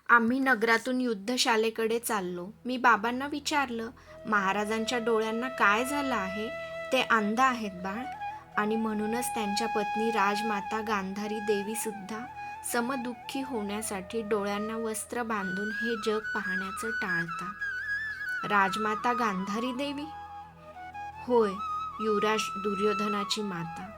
आम्ही नगरातून युद्धशालेकडे चाललो. मी बाबांना विचारलं, महाराजांच्या डोळ्यांना काय झालं आहे? ते अंध आहेत बाळ. आणि म्हणूनच त्यांच्या पत्नी राजमाता गांधारी देवी सुद्धा समदुःखी होण्यासाठी डोळ्यांना वस्त्र बांधून हे जग पाहण्याचं टाळतात. राजमाता गांधारी देवी? होय, युवराज दुर्योधनाची माता.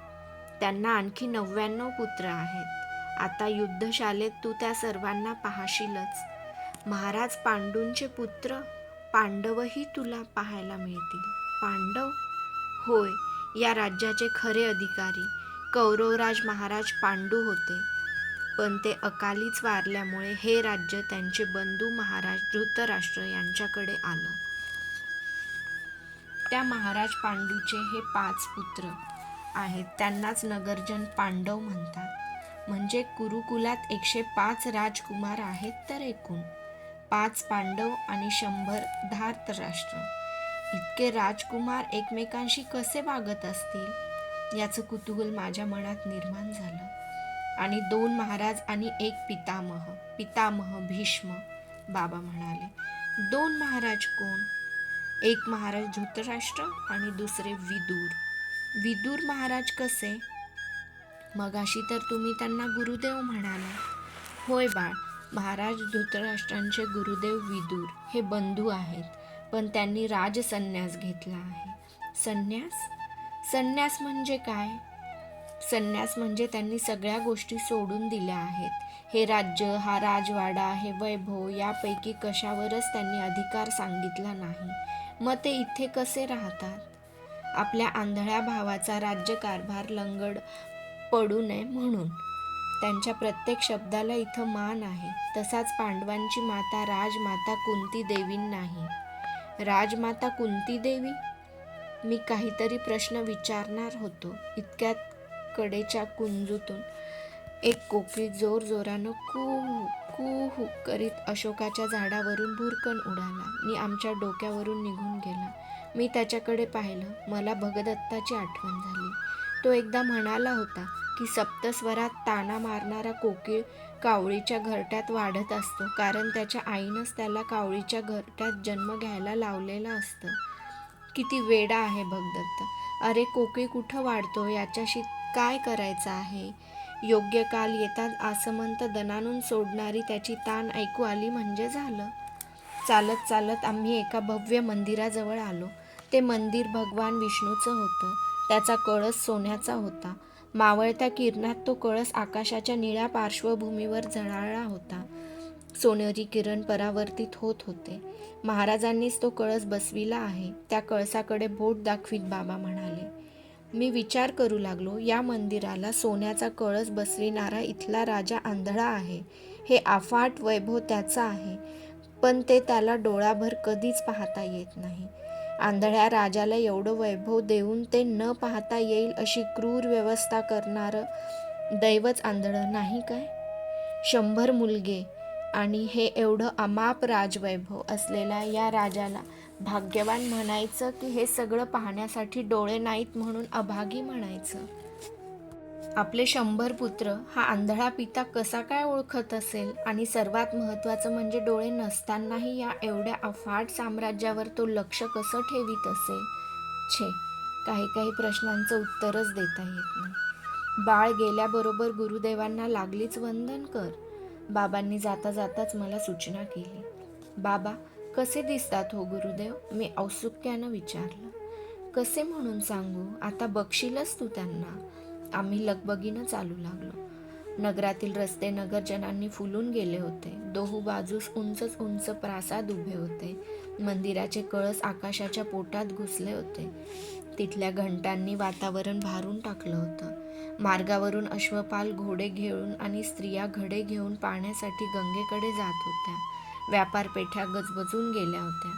त्यांना आणखी 99 पुत्र आहेत. आता युद्धशालेत तू त्या सर्वांना पाहशीलच. महाराज पांडूंचे पुत्र पांडवही तुला पाहायला मिळतील. पांडव? होय, या राज्याचे खरे अधिकारी कौरवराज महाराज पांडू होते, पण ते अकालीच वारल्यामुळे हे राज्य त्यांचे बंधू महाराज धृतराष्ट्र यांच्याकडे आलं. त्या महाराज पांडूचे हे 5 पुत्र आहेत. त्यांनाच नगरजन पांडव म्हणतात. म्हणजे कुरुकुलात 105 राजकुमार आहेत तर एकूण 5 पांडव आणि 100 धार्तराष्ट्र. इतके राजकुमार एकमेकांशी कसे वागत असतील याचं कुतूहल माझ्या मनात निर्माण झालं. आणि 2 महाराज आणि 1 पितामह भीष्म. बाबा म्हणाले, 2 महाराज कोण? एक महाराज धृतराष्ट्र आणि दुसरे विदूर. विदूर महाराज कसे? मगाशी तर तुम्ही त्यांना गुरुदेव म्हणाला. होय बाळ, महाराज धृतराष्ट्रांचे गुरुदेव विदूर हे बंधू आहेत, पण त्यांनी राजसन्यास घेतला आहे. संन्यास? संन्यास म्हणजे काय? संन्यास म्हणजे त्यांनी सगळ्या गोष्टी सोडून दिल्या आहेत. हे राज्य, हा राजवाडा, हे वैभव यापैकी कशावरच त्यांनी अधिकार सांगितला नाही. मग ते इथे कसे राहतात? आपल्या आंधळ्या भावाचा राज्यकारभार लंगड पडू नये म्हणून. त्यांच्या प्रत्येक शब्दाला इथं मान आहे. तसाच पांडवांची माता राजमाता कुंती देवींनाही. राजमाता कुंती देवी? मी काहीतरी प्रश्न विचारणार होतो, इतक्यात कडेच्या कुंजूतून एक कोकिळ जोरजोरानं कुहू कुहू करीत अशोकाच्या झाडावरून भुरकन उडाला आणि आमच्या डोक्यावरून निघून गेला. मी त्याच्याकडे पाहिलं. मला भगदत्ताची आठवण झाली. तो एकदा म्हणाला होता की सप्तस्वरात ताना मारणारा कोकिळ कावळीच्या घरट्यात वाढत असतो, कारण त्याच्या आईनंच त्याला कावळीच्या घरट्यात जन्म घ्यायला लावलेला असतं. किती वेडा आहे भगदत्त. अरे, कोकिळ कुठं वाढतो याच्याशी काय करायचं आहे? योग्य काल येताच आसमंत दणानून सोडणारी त्याची तान ऐकू आली म्हणजे झालं. चालत चालत आम्ही एका भव्य मंदिराजवळ आलो. ते मंदिर भगवान विष्णूचं होतं. त्याचा कळस सोन्याचा होता. मावळत्या किरणात तो कळस आकाशाच्या निळ्या पार्श्वभूमीवर झळाळला होता. सोनेरी किरण परावर्तित होत होते. महाराजांनीच तो कळस बसविला आहे. त्या कळसाकडे बोट दाखवीत बाबा म्हणाले. मी विचार करू लागलो, या मंदिराला सोन्याचा कळस बसविणारा इथला राजा आंधळा आहे. हे अफाट वैभव त्याचं आहे, पण ते त्याला डोळाभर कधीच पाहता येत नाही. आंधळ्या राजाला एवढं वैभव देऊन ते न पाहता येईल अशी क्रूर व्यवस्था करणारं दैवच आंधळं नाही काय? 100 मुलगे आणि हे एवढं अमाप राजवैभव असलेल्या या राजाला भाग्यवान म्हणायचं की हे सगळं पाहण्यासाठी डोळे नाहीत म्हणून अभागी म्हणायचं? आपले 100 पुत्र हा आंधळा पिता कसा काय ओळखत असेल? आणि सर्वात महत्त्वाचं म्हणजे डोळे नसतानाही या एवढ्या अफाट साम्राज्यावर तो लक्ष कसं ठेवीत असेल? छे, काही काही प्रश्नांचं उत्तरच देता येत नाही. बाळ, गेल्याबरोबर गुरुदेवांना लागलीच वंदन कर. बाबांनी जाता जाताच मला सूचना केली. बाबा, कसे दिसतात हो गुरुदेव? मी औत्सुक्यानं विचारलं. कसे म्हणून सांगू? आता बघशीलच तू त्यांना. आम्ही लगबगीनं चालू लागलो. नगरातील रस्ते नगरजनांनी फुलून गेले होते. दोहो बाजूस उंचच उंच प्रासाद उभे होते. मंदिराचे कळस आकाशाच्या पोटात घुसले होते. तिथल्या घंटांनी वातावरण भारून टाकलं होतं. मार्गावरून अश्वपाल घोडे घेऊन आणि स्त्रिया घडे घेऊन पाण्यासाठी गंगेकडे जात होत्या. व्यापारपेठ्या गजबजून गेल्या होत्या.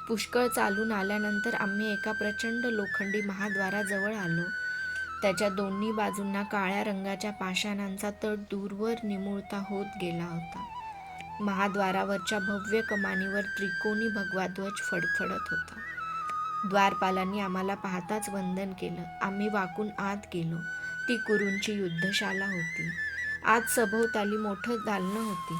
पुष्कळ चालून आल्यानंतर आम्ही एका प्रचंड लोखंडी महाद्वाराजवळ आलो. त्याच्या दोन्ही बाजूंना काळ्या रंगाच्या पाषाणांचा तट दूरवर निमुळता होत गेला होता. महाद्वारावरच्या भव्य कमानीवर त्रिकोणी भगवाध्वज फडफडत होता. द्वारपालांनी आम्हाला पाहताच वंदन केलं. आम्ही वाकून आत गेलो. ती कुरूंची युद्धशाला होती. आत सभोवताली मोठं दालनं होती.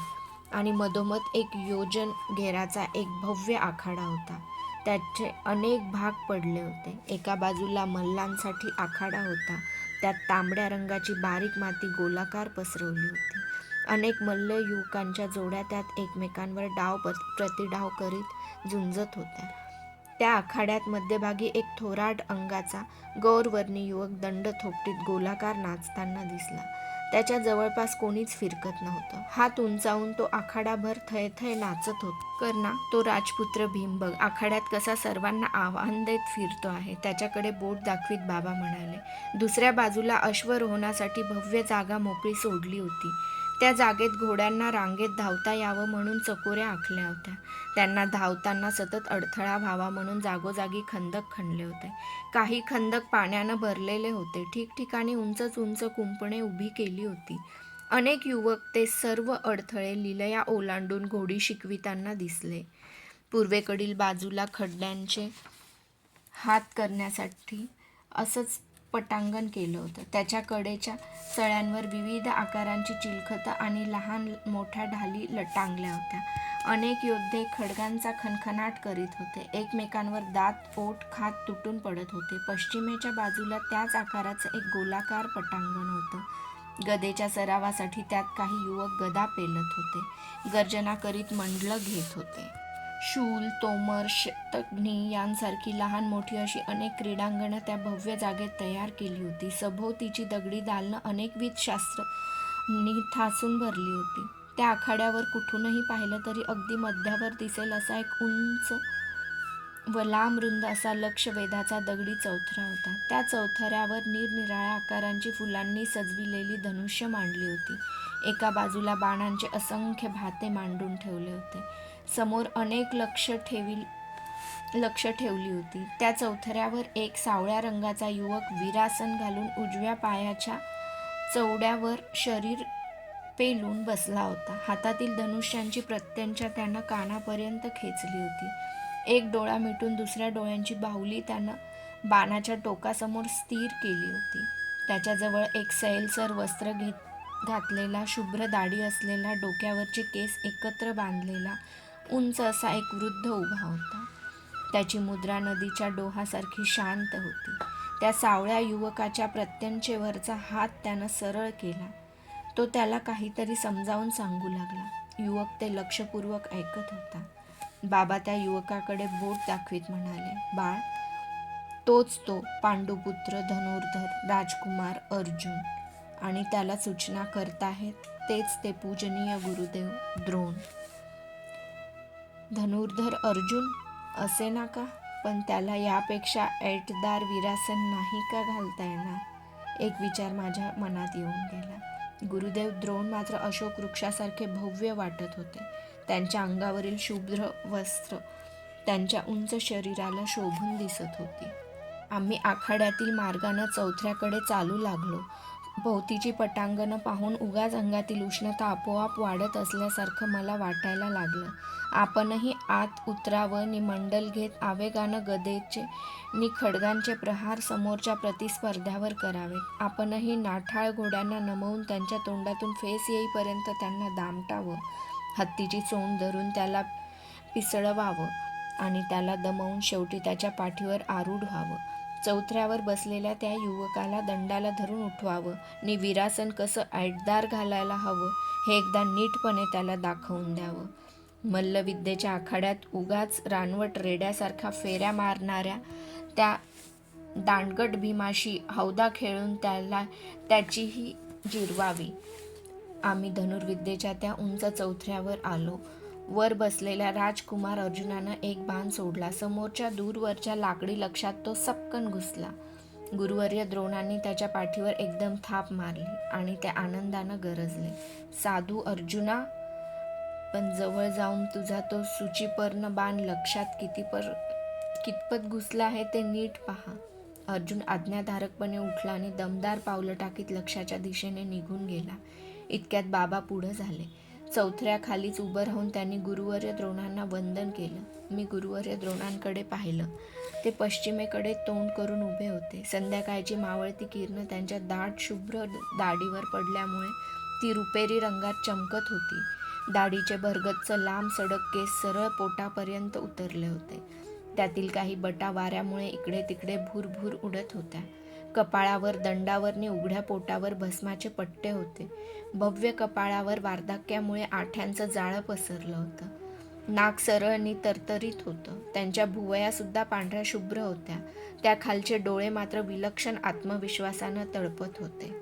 आणि मधोमध एक योजन घेराचा एक भव्य आखाडा होता. त्याचे अनेक भाग पडले होते. एका बाजूला मल्लांसाठी आखाडा होता. त्यात तांबड्या रंगाची बारीक माती गोलाकार पसरवली होती. अनेक मल्ल युवकांच्या जोड्या त्यात एकमेकांवर डाव प्रतिडाव करीत झुंजत होत्या. त्या आखाड्यात मध्यभागी एक थोराड अंगाचा गौरवर्णी युवक दंड थोपटीत गोलाकार नाचताना दिसला. त्याच्या जवळपास कोणीच फिरकत नव्हतं. हात उंचावून तो आखाडाभर थयथय नाचत होता. कर्णा, तो राजपुत्र भीम बघ, आखाड्यात कसा सर्वांना आव्हान देत फिरतो आहे. त्याच्याकडे बोट दाखवीत बाबा म्हणाले. दुसऱ्या बाजूला अश्वरोहणासाठी भव्य जागा मोकळी सोडली होती. त्या जागेत घोड्यांना रांगेत धावता यावं म्हणून चकोऱ्या आखल्या होत्या. त्यांना धावताना सतत अडथळा व्हावा म्हणून जागोजागी खंदक खणले होते. काही खंदक पाण्यानं भरलेले होते. ठिकठिकाणी उंच उंच कुंपणे उभी केली होती. अनेक युवक ते सर्व अडथळे लिलया ओलांडून घोडी शिकविताना दिसले. पूर्वेकडील बाजूला खड्ड्यांचे हात करण्यासाठी असंच पटांगण केलं होतं. त्याच्या कडेच्या सळ्यांवर विविध आकारांची चिलखतं आणि लहान मोठ्या ढाली टांगल्या होत्या. अनेक योद्धे खड्गांचा खणखणाट करीत होते. एकमेकांवर दात ओठ खात तुटून पडत होते. पश्चिमेच्या बाजूला त्याच आकाराचं एक गोलाकार पटांगण होतं. गदेच्या सरावासाठी त्यात काही युवक गदा पेलत होते. गर्जना करीत मंडलं घेत होते. शूल, तोमर, शतघ्नी यांसारखी लहान मोठी अशी अनेक क्रीडांगणं त्या भव्य जागेत तयार केली होती. सभोवतीची दगडी दालनं अनेकविध शस्त्रांनी ठासून भरली होती. त्या आखाड्यावर कुठूनही पाहिलं तरी अगदी मध्यावर दिसेल असा एक उंच व लांब रुंद असा लक्षवेधाचा दगडी चौथरा होता. त्या चौथऱ्यावर निरनिराळ्या आकारांची फुलांनी सजविलेली धनुष्य मांडली होती. एका बाजूला बाणांचे असंख्य भाते मांडून ठेवले होते. समोर अनेक लक्ष ठेवली होती. त्या चौथऱ्यावर एक सावळ्या रंगाचा युवक वीरासन घालून उजव्या पायाच्या चवड्यावर शरीर पेलून बसला होता. हातातील धनुष्यांची प्रत्यंचा त्यानं कानापर्यंत खेचली होती. एक डोळा मिटून दुसऱ्या डोळ्यांची बाहुली त्यानं बाणाच्या टोकासमोर स्थिर केली होती. त्याच्याजवळ एक सैलसर वस्त्र घातलेला, शुभ्र दाढी असलेला, डोक्यावरचे केस एकत्र बांधलेला उंच असा एक वृद्ध उभा होता. त्याची मुद्रा नदीच्या डोहासारखी शांत होती. त्या सावळ्या युवकाच्या प्रत्यंचेवरचा हात त्यानं सरळ केला. तो त्याला काहीतरी समजावून सांगू लागला. युवक ते लक्षपूर्वक ऐकत होता. बाबा त्या युवकाकडे बोट दाखवीत म्हणाले, बाळ, तोच तो पांडुपुत्र धनुर्धर राजकुमार अर्जुन. आणि त्याला सूचना करताहेत तेच ते पूजनीय गुरुदेव द्रोण. धनुर्धर अर्जुन असे ना का? पण त्याला यापेक्षा ऐटदार वीरासन नाही का घालता येणार? एक विचार माझ्या मनात येऊन गेला. गुरुदेव द्रोण मात्र अशोक वृक्षासारखे भव्य वाटत होते. त्यांच्या अंगावरील शुभ्र वस्त्र त्यांच्या उंच शरीराला शोभून दिसत होती. आम्ही आखाड्यातील मार्गानं चौथऱ्याकडे चालू लागलो. भोवतीची पटांगणं पाहून उगाच अंगातील उष्णता आपोआप वाढत असल्यासारखं मला वाटायला लागलं. आपणही आत उतरावं नि मंडल घेत आवेगानं गदेचे नि खड्गांचे प्रहार समोरच्या प्रतिस्पर्ध्यावर करावेत. आपणही नाठाळ घोड्यांना नमवून त्यांच्या तोंडातून फेस येईपर्यंत त्यांना दामटावं. हत्तीची सोंड धरून त्याला पिसळवावं आणि त्याला दमवून शेवटी त्याच्या पाठीवर आरूढ व्हावं. चौथऱ्यावर बसलेल्या त्या युवकाला दंडाला धरून उठवावं नि वीरासन कसं ऐटदार घालायला हवं हे एकदा नीटपणे त्याला दाखवून द्यावं. मल्लविद्येच्या आखाड्यात उगाच रानवट रेड्यासारखा फेऱ्या मारणाऱ्या त्या दांडगट भीमाशी हौदा खेळून त्याचीही जिरवावी. आम्ही धनुर्विद्येच्या त्या उंच चौथऱ्यावर आलो. वर बसलेल्या राजकुमार अर्जुनानं एक बाण सोडला. समोरच्या दूरवरच्या लाकडी लक्षात तो सपकन घुसला. गुरुवर्य द्रोणांनी त्याच्या पाठीवर एकदम थाप मारली आणि ते आनंदानं गरजले, साधू अर्जुना, पण जवळ जाऊन तुझा तो सुचिपर्ण बाण लक्षात कितपत घुसला आहे ते नीट पहा. अर्जुन आज्ञाधारकपणे उठला आणि दमदार पावलं टाकीत लक्षाच्या दिशेने निघून गेला. इतक्यात बाबा पुढं झाले. चौथऱ्याखालीच उभं राहून त्यांनी गुरुवर्य द्रोणांना वंदन केलं. मी गुरुवर्य द्रोणांकडे पाहिलं. ते पश्चिमेकडे तोंड करून उभे होते. संध्याकाळची मावळती किरणं त्यांच्या दाट शुभ्र दाढीवर पडल्यामुळे ती रुपेरी रंगात चमकत होती. दाढीचे भरगच्च लांब सडक केस सरळ पोटापर्यंत उतरले होते. त्यातील काही बटा वाऱ्यामुळे इकडे तिकडे भुरभुर उडत होत्या. कपाळावर दंडावरनी उघड्या पोटावर भस्माचे पट्टे होते. भव्य कपाळावर वार्धक्यामुळे आठ्यांचं जाळं पसरलं होतं. नाक सरळ आणि तरतरीत होतं. त्यांच्या भुवया सुद्धा पांढऱ्या शुभ्र होत्या. त्या खालचे डोळे मात्र विलक्षण आत्मविश्वासानं तळपत होते.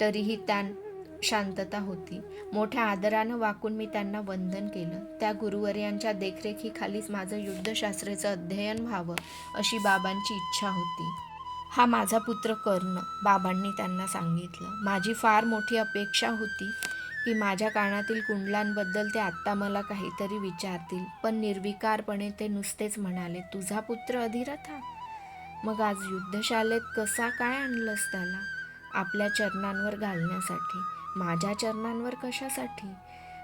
तरीही त्यात शांतता होती. मोठ्या आदरानं वाकून मी त्यांना वंदन केलं. त्या गुरुवर्यांच्या देखरेखीखालीच माझं युद्धशास्त्रेचं अध्ययन व्हावं अशी बाबांची इच्छा होती. हा माझा पुत्र कर्ण, बाबांनी त्यांना सांगितलं. माझी फार मोठी अपेक्षा होती की माझ्या कानातील कुंडलांबद्दल ते आत्ता मला काहीतरी विचारतील, पण निर्विकारपणे ते नुसतेच म्हणाले, तुझा पुत्र अधिरथा? मग आज युद्धशालेत कसा काय आणलंस त्याला? आपल्या चरणांवर घालण्यासाठी. माझ्या चरणांवर कशासाठी?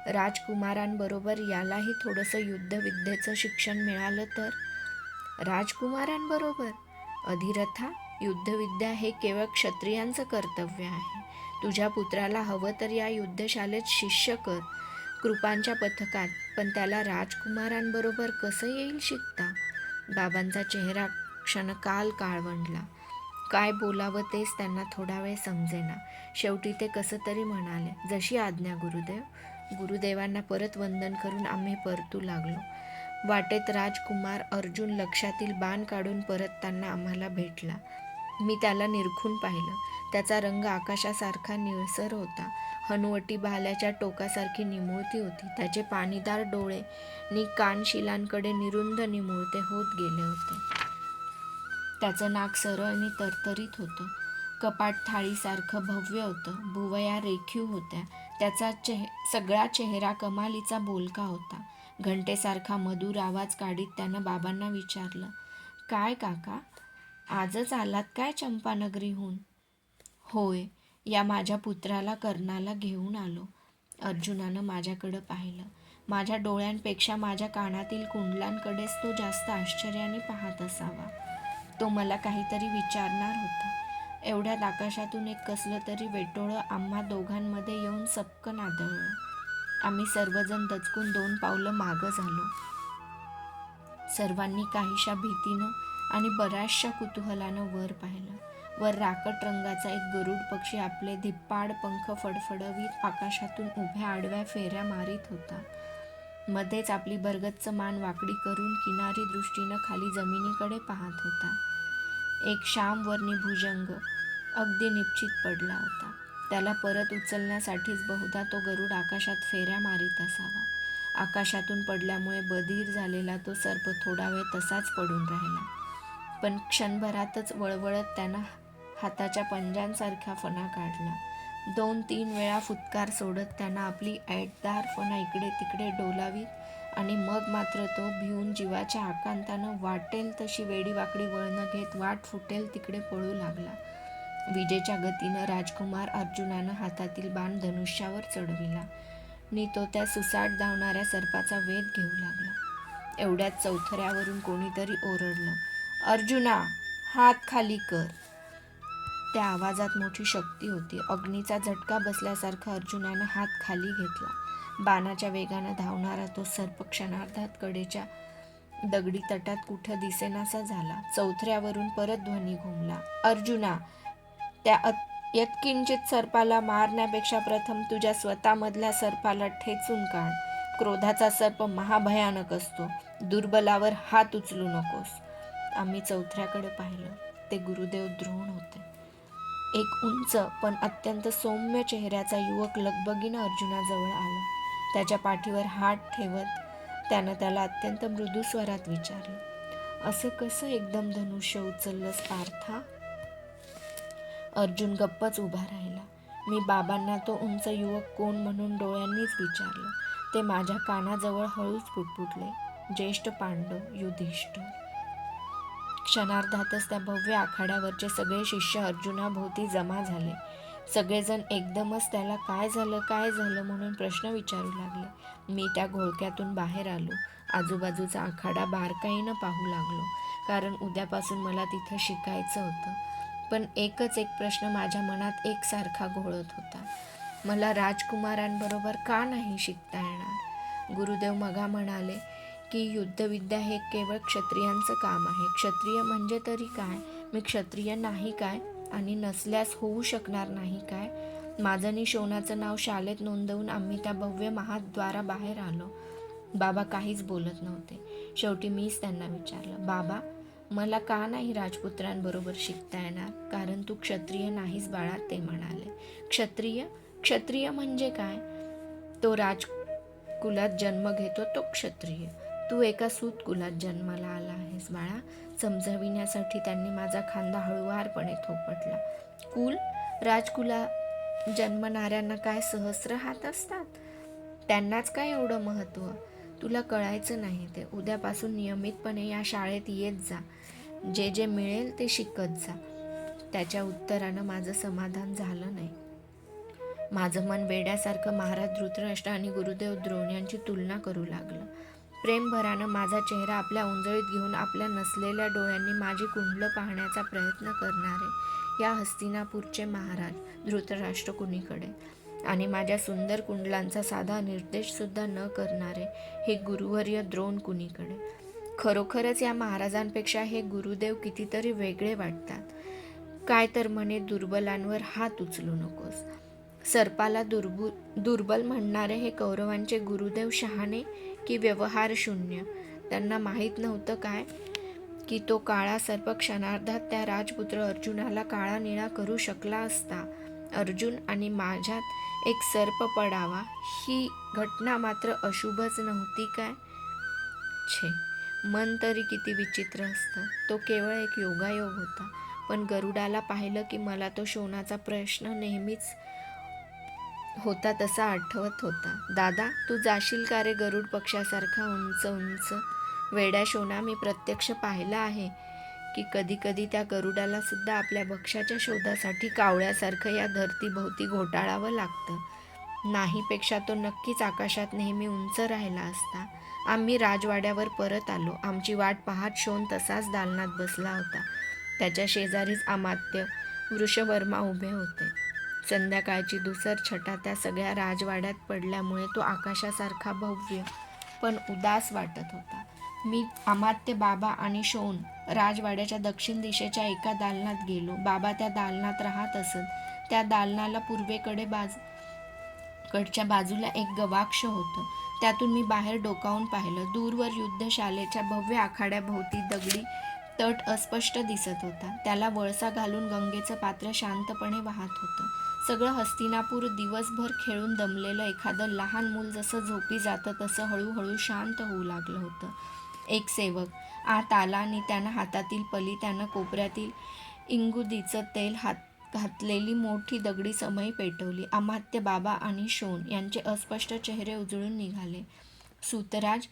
राजकुमारांबरोबर यालाही थोडंसं युद्धविद्येचं शिक्षण मिळालं तर? राजकुमारांबरोबर? अधिरथा, युद्धविद्या हे केवळ क्षत्रियांचं कर्तव्य आहे. तुझ्या पुत्राला हवं तर या युद्धशालेत शिष्य कर, कृपांच्या पथकात, पण त्याला राजकुमारांबरोबर कसं येईल शिकता? बाबांचा चेहरा क्षणकाल काळवंडला. काय बोलावं तेच त्यांना थोडा वेळ समजेना. शेवटी ते कसं तरी म्हणाले, जशी आज्ञा गुरुदेव. गुरुदेवांना परत वंदन करून आम्ही परतू लागलो. वाटेत राजकुमार अर्जुन लक्षातील बाण काढून परतताना आम्हाला भेटला. मी त्याला निरखून पाहिलं. त्याचा रंग आकाशासारखा निळसर होता. हनुवटी भाल्याच्या टोकासारखी निमुळती होती. त्याचे पाणीदार डोळे नि कान शिलांकडे निरुंद निमुळते होत गेले होते. त्याचं नाक सरळ आणि तरतरीत होतं. कपाट थाळीसारखं भव्य होतं. भुवया रेखीव होत्या. त्याचा सगळा चेहरा कमालीचा बोलका होता. घंटेसारखा मधुर आवाज काढीत त्यानं बाबांना विचारलं, काय काका, आजच आलात काय चंपानगरीहून? होय, या माझ्या पुत्राला कर्णाला घेऊन आलो. अर्जुनानं माझ्याकडं पाहिलं. माझ्या डोळ्यांपेक्षा माझ्या कानातील कुंडलांकडेच तो जास्त आश्चर्याने पाहत असावा. तो मला काहीतरी विचारणार होता. एवढ्यात आकाशातून एक कसलं तरी वेटोळं आम्हा दोघांमध्ये येऊन सपकन आदळलं. आम्ही सर्वजण दचकून 2 पावलं मागं झालो. सर्वांनी काहीशा भीतीनं आणि बऱ्याचशा कुतूहलानं वर पाहिलं. वर राकट रंगाचा एक गरुड पक्षी आपले धिप्पाड पंख फडफडवीत आकाशातून उभ्या आडव्या फेऱ्या मारीत होता. मध्येच आपली भरगच्च मान वाकडी करून किनारी दृष्टीनं खाली जमिनीकडे पाहत होता. एक श्यामवर्णी भुजंग अगदी निश्चित पडला होता. त्याला परत उचलण्यासाठीच बहुधा तो गरुड आकाशात फेऱ्या मारीत असावा. आकाशातून पडल्यामुळे बधीर झालेला तो सर्प थोडा वेळ तसाच पडून राहिला, पण क्षणभरातच वळवळत त्यानं हाताच्या पंजांसारखा फणा काढला. 2-3 वेळा फुटकार सोडत त्यानं आपली ऐटदार फणा इकडे तिकडे डोलावीत आणि मग मात्र तो भिवून जीवाच्या आकांतानं वाटेल तशी वेडीवाकडी वळणं घेत वाट फुटेल तिकडे पळू लागला. विजेच्या गतीनं राजकुमार अर्जुनानं हातातील बाण धनुष्यावर चढविला नि तो त्या सुसाट धावणाऱ्या सर्पाचा वेध घेऊ लागला. एवढ्यात चौथऱ्यावरून कोणीतरी ओरडलं, अर्जुना, हात खाली कर. त्या आवाजात मोठी शक्ती होती. अग्नीचा झटका बसल्यासारखा अर्जुनानं हात खाली घेतला. बाणाच्या वेगानं धावणारा तो सर्प क्षणार्धात कडेच्या दगडी तटात कुठं दिसेनासा झाला. चौथऱ्यावरून परत ध्वनी घुमला, अर्जुना, त्या यत्किंचित सर्पाला मारण्यापेक्षा प्रथम तुझ्या स्वतःमधल्या सर्पाला ठेचून काढ. क्रोधाचा सर्प महाभयानक असतो. दुर्बलावर हात उचलू नकोस. आम्ही चौथऱ्याकडे पाहिलं. ते गुरुदेव द्रोण होते. एक उंच पण अत्यंत सौम्य चेहऱ्याचा युवक लगबगीनं अर्जुनाजवळ आला. त्याच्या पाठीवर हात ठेवत त्यानं त्याला अत्यंत मृदू स्वरात विचारलं, असं कसं एकदम धनुष्य उचललंस पार्था? अर्जुन गप्पच उभा राहिला. मी बाबांना तो उंच युवक कोण म्हणून डोळ्यांनीच विचारलं. ते माझ्या कानाजवळ हळूच पुटपुटले, ज्येष्ठ पांडव युधिष्ठिर. क्षणार्धातच त्या भव्य आखाड्यावरचे सगळे शिष्य अर्जुनाभोवती जमा झाले. सगळेजण एकदमच त्याला काय झालं म्हणून प्रश्न विचारू लागले. मी त्या घोळक्यातून बाहेर आलो. आजूबाजूचा आखाडा बारकाईनं पाहू लागलो, कारण उद्यापासून मला तिथं शिकायचं होतं. पण एकच एक प्रश्न माझ्या मनात एकसारखा घोळत होता, मला राजकुमारांबरोबर का नाही शिकता येणार? गुरुदेव मगा म्हणाले की युद्धविद्या हे केवळ क्षत्रियांचं काम आहे. क्षत्रिय म्हणजे तरी काय? मी क्षत्रिय नाही काय? आणि नसल्यास होऊ शकणार नाही काय? माझं आणि शोनाचं नाव शाळेत नोंदवून आम्ही त्या भव्य महाद्वाराबाहेर आलो. बाबा काहीच बोलत नव्हते. शेवटी मीच त्यांना विचारलं, बाबा मला का नाही राजपुत्रांबरोबर शिकता येणार? कारण तू क्षत्रिय नाहीस बाळा, ते म्हणाले. क्षत्रिय? क्षत्रिय म्हणजे काय? तो राजकुलात जन्म घेतो तो क्षत्रिय. तू एका सूत कुलात जन्माला आला आहेस बाळा. समजविण्यासाठी त्यांनी माझा खांदा हळुवारपणे थोपटला. कुल? राजकुला जन्मणाऱ्यांना काय सहस्र हात असतात? त्यांनाच काय एवढं महत्त्व? तुला कळायचं नाही ते. उद्यापासून नियमितपणे या शाळेत येत जा. जे जे मिळेल ते शिकत जा. त्याच्या उत्तरानं माझं समाधान झालं नाही. माझं मन वेड्यासारखं महाराज धृतराष्ट्र आणि गुरुदेव द्रोण यांची तुलना करू लागलं. प्रेमभरानं माझा चेहरा आपल्या उंजळीत घेऊन आपल्या नसलेल्या डोळ्यांनी माझी कुंडलं पाहण्याचा प्रयत्न करणारे या हस्तिनापूरचे महाराज धृतराष्ट्र कुणीकडे, आणि माझ्या सुंदर कुंडलांचा साधा निर्देशसुद्धा न करणारे हे गुरुवर्य द्रोण कुणीकडे. खरोखरच या महाराजांपेक्षा हे गुरुदेव कितीतरी वेगळे वाटतात. काय तर म्हणे, दुर्बलांवर हात उचलू नकोस. सर्पाला दुर्बल म्हणणारे हे कौरवांचे गुरुदेव शहाणे की व्यवहार शून्य? त्यांना माहीत नव्हतं काय की तो काळा सर्प क्षणार्धात त्या राजपुत्र अर्जुनाला काळा निळा करू शकला असता. अर्जुन आणि माझ्यात एक सर्प पडावा ही घटना मात्र अशुभच नव्हती काय? छे, मन तरी किती विचित्र असतं. तो केवळ एक योगायोग होता. पण गरुडाला पाहिलं की मला तो शोनाचा प्रश्न नेहमीच होता तसा आठवत होता. दादा, तू जाशील का रे गरुड पक्षासारखा उंच उंच? वेड्या शोना, मी प्रत्यक्ष पाहिलं आहे की कधी कधी त्या गरुडाला सुद्धा आपल्या भक्ष्याच्या शोधासाठी कावळ्यासारखं या धरतीभोवती घोटाळावं लागतं. नाहीपेक्षा तो नक्कीच आकाशात नेहमी उंच राहिला असता. आम्ही राजवाड्यावर परत आलो. आमची वाट पाहत शोन तसाच दालनात बसला होता. त्याच्या शेजारीच अमात्य वृषवर्मा उभे होते. संध्याकाळची धुसर छटा त्या सगळ्या राजवाड्यात पडल्यामुळे तो आकाशासारखा भव्य पण उदास वाटत होता. मी, अमात्य, बाबा आणि शोन राजवाड्याच्या दक्षिण दिशेच्या एका दालनात गेलो. बाबा त्या दालनात राहत असत. त्या दालनाला पूर्वेकडे कडच्या बाजूला एक गवाक्ष होतं. त्यातून मी बाहेर डोकावून पाहिलं. दूरवर युद्धशालेच्या भव्य आखाड्याभोवती दगडी तट अस्पष्ट दिसत होता. त्याला वळसा घालून गंगेचं पात्र शांतपणे वाहत होतं. सगळं हस्तिनापूर दिवसभर खेळून दमलेलं एखादं लहान मूल जसं झोपी जातं तसं हळूहळू शांत होऊ लागलं होतं. एक सेवक आत आला आणि त्यानं हातातील पली, त्यानं कोपऱ्यातील इंगुदीचं तेल घातलेली मोठी दगडी समई पेटवली. अमात्य, बाबा आणि शोन यांचे अस्पष्ट चेहरे उजळून निघाले. सूतराज,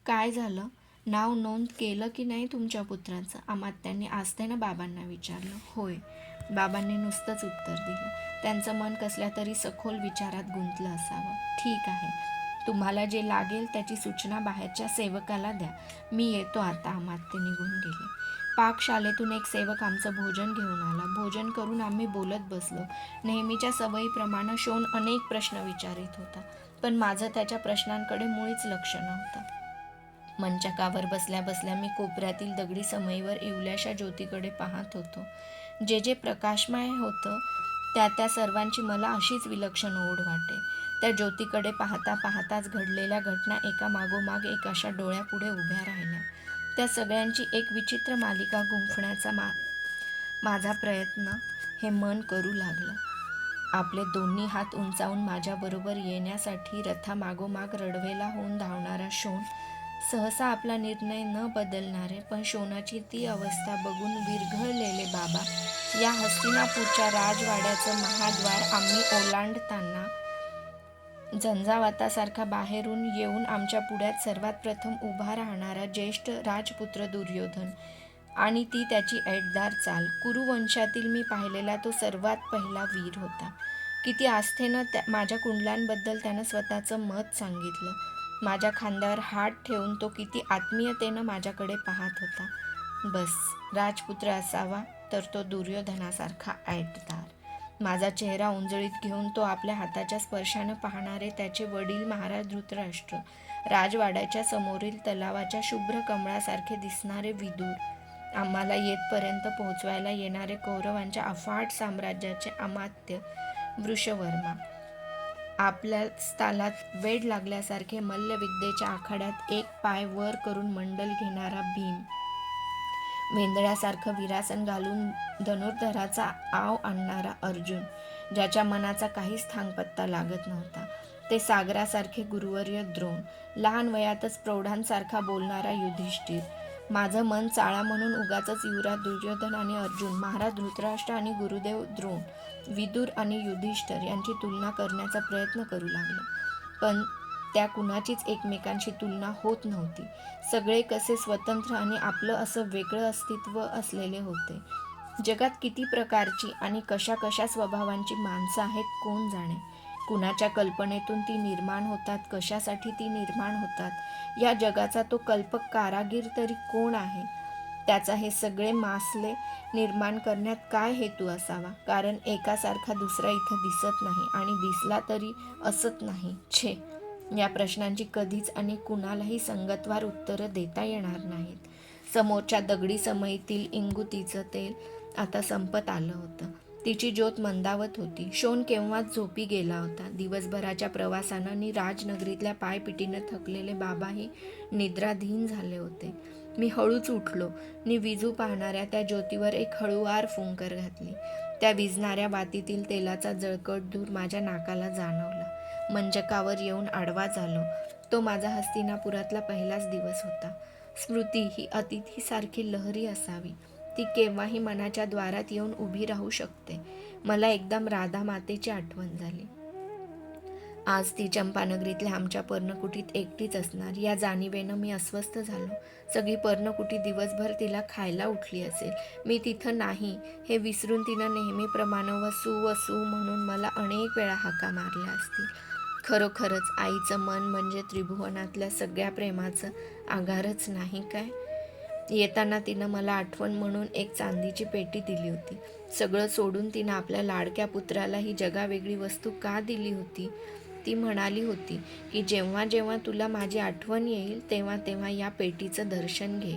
काय झालं? नाव नोंद केलं की नाही तुमच्या पुत्राचं? अमात्यांनी आस्थेनं बाबांना विचारलं. होय, बाबांनी नुसतंच उत्तर दिलं. त्यांचं मन कसल्या तरी सखोल विचारात गुंतलं असावं. ठीक आहे, तुम्हाला जे लागेल त्याची सूचना बाहेरच्या सेवकाला द्या. मी येतो आता. अमात्य निघून गेले. पाकशालेतून एक सेवक आमचं भोजन घेऊन आला. भोजन करून आम्ही बोलत बसलो. नेहमीच्या सवयीप्रमाणे शोन अनेक प्रश्न विचारित होता, पण माझं त्याच्या प्रश्नांकडे मुळीच लक्ष नव्हतं. मंचकावर बसल्या बसल्या मी कोपऱ्यातील दगडी समईवर इवल्याशा ज्योतीकडे पाहत होतो. जे जे प्रकाशमय होतं त्या सर्वांची मला अशीच विलक्षण ओढ वाटे. त्या ज्योतीकडे पाहता पाहताच घडलेल्या घटना एका मागोमाग एक अशा डोळ्यापुढे उभ्या राहिल्या. त्या सगळ्यांची एक विचित्र मालिका गुंफण्याचा माझा प्रयत्न हे मन करू लागलं. आपले दोन्ही हात उंचावून माझ्याबरोबर येण्यासाठी रथामागोमाग रडवेला होऊन धावणारा शोन, सहसा आपला निर्णय न बदलणारे पण शोनाची ती अवस्था बघून विरघळलेले बाबा, या हस्तिनापूरच्या राजवाड्याचं महाद्वार आम्ही ओलांडताना झंझावातासारखा बाहेरून येऊन आमच्या पुढ्यात सर्वात प्रथम उभा राहणारा ज्येष्ठ राजपुत्र दुर्योधन आणि ती त्याची ऐटदार चाल. कुरुवंशातील मी पाहिलेला तो सर्वात पहिला वीर होता. किती आस्थेनं माझ्या कुंडलांबद्दल त्यानं स्वतःचं मत सांगितलं. माझ्या खांद्यावर हात ठेवून तो किती आत्मीयतेनं माझ्याकडे पाहत होता. बस, राजपुत्र असावा तर तो दुर्योधनासारखा ऐटदार. माझा चेहरा उंजळीत घेऊन तो आपल्या हाताच्या स्पर्शानं पाहणारे त्याचे वडील महाराज धृतराष्ट्र राजवाड्याच्या समोरील तलावाच्या शुभ्र कमळासारखे दिसणारे विदूर, आम्हाला येथपर्यंत पोहोचवायला येणारे कौरवांच्या अफाट साम्राज्याचे अमात्य वृषवर्मा, आपल्या तालात वेड लागल्यासारखे मल्लविद्येच्या आखाड्यात एक पाय वर करून मंडल घेणारा भीम, वेंदळ्यासारखं विरासन घालून धनुर्धराचा आव आणणारा अर्जुन, ज्याच्या मनाचा काहीच थांगपत्ता लागत नव्हता, ते सागरासारखे गुरुवर्य द्रोण, लहान वयातच प्रौढांसारखा बोलणारा युधिष्ठिर, माझं मन चाळा म्हणून उगाचच युवराज दुर्योधन आणि अर्जुन, महाराज धृतराष्ट्र आणि गुरुदेव द्रोण, विदुर आणि युधिष्ठिर यांची तुलना करण्याचा प्रयत्न करू लागलो. पण त्या कुणाचीच एकमेकांशी तुलना होत नव्हती. सगळे कसे स्वतंत्र आणि आपलं असं वेगळं अस्तित्व असलेले होते. जगात किती प्रकारची आणि कशा कशा स्वभावांची माणसं आहेत कोण जाणे. कुणाच्या कल्पनेतून ती निर्माण होतात, कशासाठी ती निर्माण होतात, या जगाचा तो कल्पक कारागीर तरी कोण आहे. त्याचा हे सगळे मासले निर्माण करण्यात काय हेतू असावा. कारण एकासारखा दुसरा इथं दिसत नाही आणि दिसला तरी असत नाही. छे, या प्रश्नांची कधीच आणि कुणालाही संगतवार उत्तरं देता येणार नाहीत. समोरच्या दगडी समईतील इंगुतीचं तेल आता संपत आलं होतं. तिची ज्योत मंदावत होती. शोन केव्हाच झोपी गेला होता. दिवसभराच्या प्रवासानं आणि राजनगरीतल्या पायपिटीनं थकलेले बाबाही निद्राधीन झाले होते. मी हळूच उठलो नि विजू पाहणाऱ्या त्या ज्योतीवर एक हळूवार फुंकर घातली. त्या विझणाऱ्या वातीतील तेलाचा जळकट धूर माझ्या नाकाला जाणवला. मंचकावर येऊन आडवा झालो. तो माझा हस्तिनापुरातला पहिलाच दिवस होता. स्मृती ही अतिथीसारखी लहरी असावी. ती केव्हाही मनाच्या द्वारात येऊन उभी राहू शकते. मला एकदम राधा मातेची आठवण झाली. आज ती चंपानगरीतल्या आमच्या पर्णकुटीत एकटीच असणार या जाणीवेनं मी अस्वस्थ झालो. सगळी पर्णकुटी दिवसभर तिला खायला उठली असेल. मी तिथं नाही हे विसरून तिनं नेहमीप्रमाणे वसू वसू म्हणून मला अनेक वेळा हाका मारल्या असतील. खरोखरच आईचं मन म्हणजे त्रिभुवनातल्या सगळ्या प्रेमाचं आगारच नाही काय. येताना तिनं मला आठवण म्हणून एक चांदीची पेटी दिली होती. सगळं सोडून तिनं आपल्या लाडक्या पुत्राला ही जगावेगळी वस्तू का दिली होती. ती म्हणाली होती की जेव्हा जेव्हा तुला माझी आठवण येईल तेव्हा तेव्हा या पेटीचं दर्शन घे.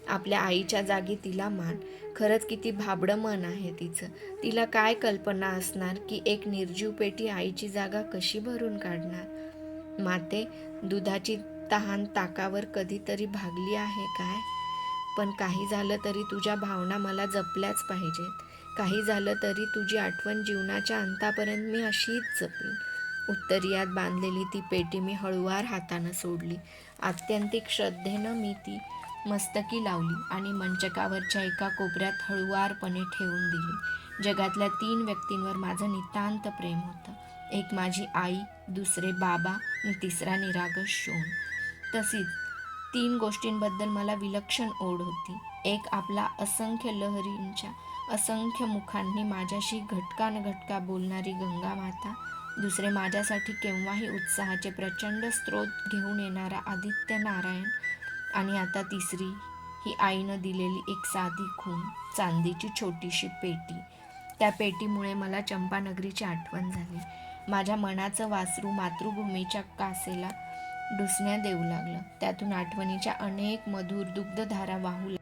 आपल्या आईच्या जागी तिला मान. खरंच किती भाबडं मन आहे तिचं. तिला काय कल्पना असणार की एक निर्जीव पेटी आईची जागा कशी भरून काढणार. माते, दुधाची तहान ताकावर कधीतरी भागली आहे काय. पण काही झालं तरी तुझ्या भावना मला जपल्याच पाहिजेत. काही झालं तरी तुझी आठवण जीवनाच्या अंतापर्यंत मी अशीच जपीन. उत्तरीयात बांधलेली ती पेटी मी हळूवार हातानं सोडली. आत्यंतिक श्रद्धेनं मी ती मस्तकी लावली आणि मंचकावरच्या एका कोपऱ्यात हळूवारपणे ठेवून दिली. जगातल्या 3 व्यक्तींवर माझं नितांत प्रेम होतं. एक माझी आई, दुसरे बाबा आणि तिसरा निरागस शोण. तशीच 3 गोष्टींबद्दल मला विलक्षण ओढ होती. एक आपला असंख्य लहरींच्या असंख्य मुखांनी माझ्याशी घटका बोलणारी गंगा माता, दुसरे माझ्यासाठी केव्हाही उत्साहाचे प्रचंड स्रोत घेऊन येणारा आदित्य नारायण आणि आता तिसरी ही आईनं दिलेली एक साधी खूण, चांदीची छोटीशी पेटी. त्या पेटीमुळे मला चंपानगरीची आठवण झाली. माझ्या मनाचं वासरू मातृभूमीच्या कासेला डुसण्या देऊ लागलं. त्यातून आठवणीच्या अनेक मधुर दुग्धधारा वाहू